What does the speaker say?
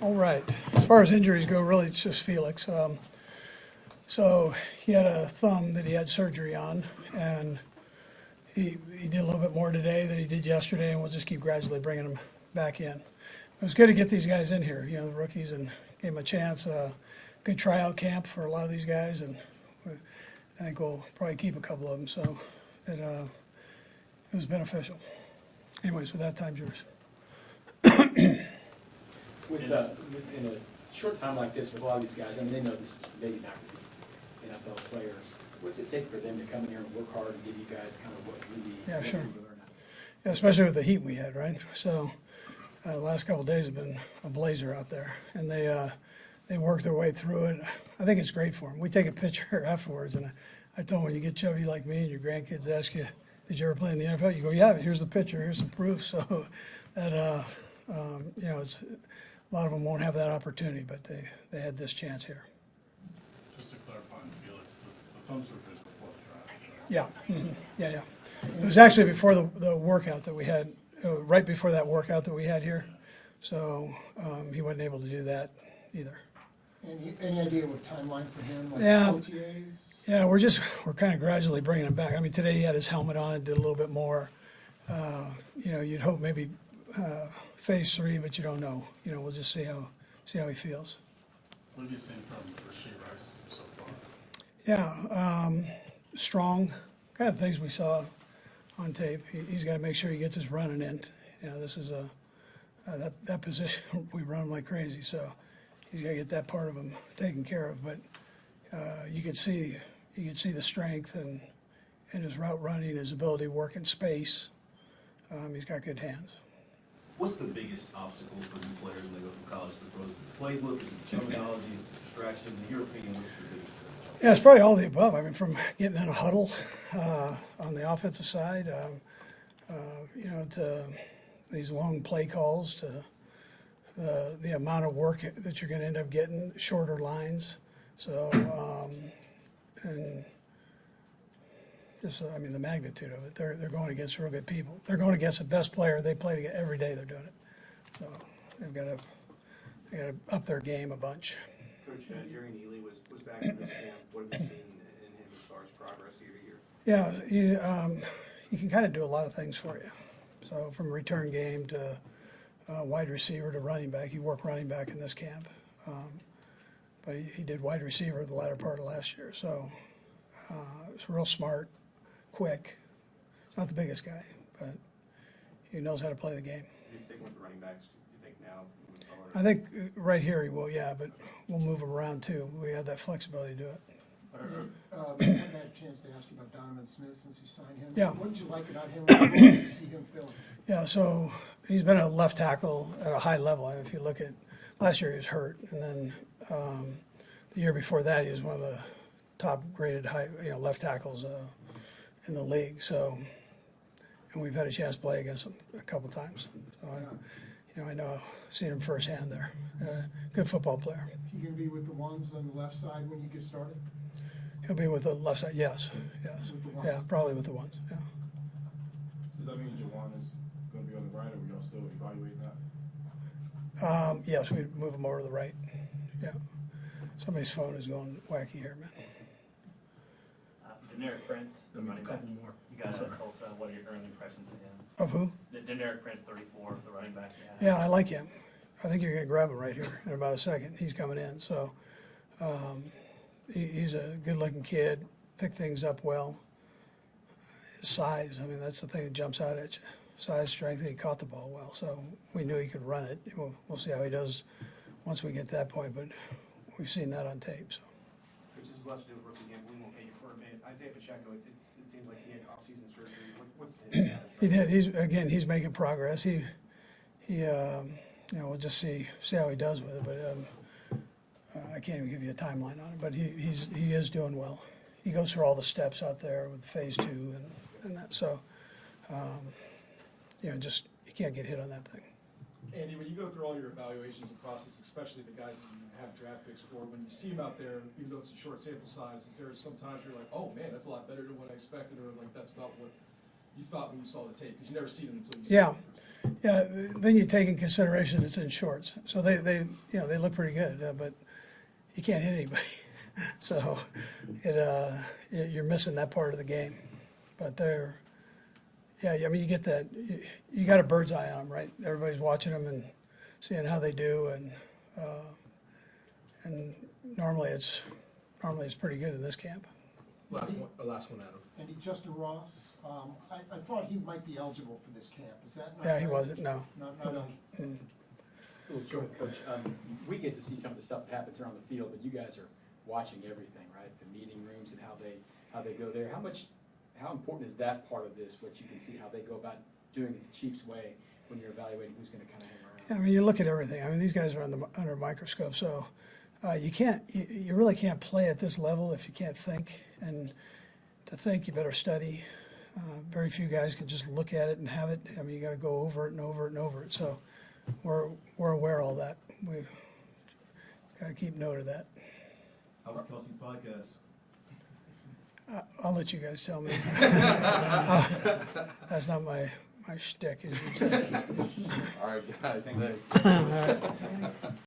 All right. As far as injuries go, really it's just Felix. So he had a thumb that he had surgery on, and he did a little bit more today than he did yesterday, and we'll just keep gradually bringing him back in. It was good to get these guys in here, the rookies, and gave them a chance. Good tryout camp for a lot of these guys, and I think we'll probably keep a couple of them. So it was beneficial. Anyways, with that, time's yours. In a short time like this, with a lot of these guys, I mean, they know this is maybe not going to be NFL players. What's it take for them to come in here and work hard and give you guys kind of what you need? Yeah, sure. You learn out? Yeah, especially with the heat we had, right? So the last couple of days have been a blazer out there, and they work their way through it. I think it's great for them. We take a picture afterwards, and I told them, when you get chubby like me and your grandkids ask you, did you ever play in the NFL? You go, yeah, here's the picture, here's some proof. So that, it's, a lot of them won't have that opportunity, but they had this chance here. Just to clarify on Felix, the thumb surgery is before the draft. Yeah, yeah. It was actually before the workout that we had, right before that workout that we had here. So he wasn't able to do that either. Any idea what timeline for him, like Yeah. OTAs? Yeah, we're kind of gradually bringing him back. I mean, today he had his helmet on and did a little bit more. You'd hope maybe phase 3, but you don't know. We'll just see how he feels. What have you seen from Rashee Rice so far? Yeah, strong, kind of things we saw on tape. He's got to make sure he gets his running in. This is that position we run like crazy, so he's got to get that part of him taken care of. But you could see the strength and his route running, his ability to work in space. He's got good hands. What's the biggest obstacle for new players when they go from college to the pros? Is it the playbook? Is it the terminology? Is it the distractions? In your opinion, what's the biggest? Yeah, it's probably all the above. I mean, from getting in a huddle on the offensive side, to these long play calls, to the amount of work that you're going to end up getting, shorter lines. So, and just, the magnitude of it. They're going against real good people. They're going against the best player they play together every day. They're doing it. So they got to up their game a bunch. Coach, Jerry Neely was back in this camp. What have you seen in him as far as progress year to year? Yeah, he can kind of do a lot of things for you. So from return game to wide receiver to running back. He worked running back in this camp. But he did wide receiver the latter part of last year. So he's real smart, quick. He's not the biggest guy, but he knows how to play the game. Is he sticking with the running backs, you think, now? Moving forward? I think right here he will, yeah, but we'll move him around too. We have that flexibility to do it. We haven't had a chance to ask you about Donovan Smith since you signed him. Yeah. What did you like about him? What did you see him filling? Yeah, so he's been a left tackle at a high level. And if you look at last year, he was hurt, and then the year before that, he was one of the top graded left tackles in the league. So, and we've had a chance to play against him a couple times. So I know, seen him firsthand there. Good football player. He can be with the ones on the left side when you get started? He'll be with the left side. Yes. With the ones? Yeah, probably with the ones. Yeah. Does that mean Jawan is going to be on the right, or are y'all still evaluating that? Yes, we'd move him over to the right. Yeah. Somebody's phone is going wacky here, man. Deneric Prince, the running back. more. You got Tulsa. What are your early impressions of him? Of who? The Deneric Prince, 34, the running back. Yeah, I like him. I think you're going to grab him right here in about a second. He's coming in. So he's a good-looking kid, picked things up well. His size, that's the thing that jumps out at you. Size, strength, and he caught the ball well. So we knew he could run it. We'll see how he does once we get to that point, but we've seen that on tape. So. Coach, this is less to do with rookie camp. We won't get you for a minute. Isaiah Pacheco, it seems like he had off-season surgery. What's his status? He did. He's making progress. We'll just see how he does with it. But I can't even give you a timeline on it. But he is doing well. He goes through all the steps out there with phase 2 and that. So just you can't get hit on that thing. Andy, when you go through all your evaluations and process, especially the guys that you have draft picks for, when you see them out there, even though it's a short sample size, is there sometimes you're like, oh man, that's a lot better than what I expected, or like that's about what you thought when you saw the tape, because you never see them until you see Yeah. them. Yeah, then you take in consideration it's in shorts, so they look pretty good, but you can't hit anybody. So you're missing that part of the game. But I mean, you get that, you got a bird's eye on them, right? Everybody's watching them and seeing how they do, and normally it's pretty good in this camp. Last one, Adam. Andy, Justin Ross, I thought he might be eligible for this camp, is that not Yeah, he right? wasn't, no. Not eligible. A little short, Coach. We get to see some of the stuff that happens around the field, but you guys are watching everything, right? The meeting rooms and how they go there. How important is that part of this, what you can see how they go about doing it the Chiefs way when you're evaluating who's going to kind of hang I around? mean, you look at everything. I mean, these guys are under a microscope, so you really can't play at this level if you can't think. And to think, you better study. Very few guys can just look at it and have it. I mean, you got to go over it and over it and over it. So we're aware of all that. We've got to keep note of that. How was Kelsey's podcast? I'll let you guys tell me. That's not my shtick, as you'd say. All right, guys, thanks.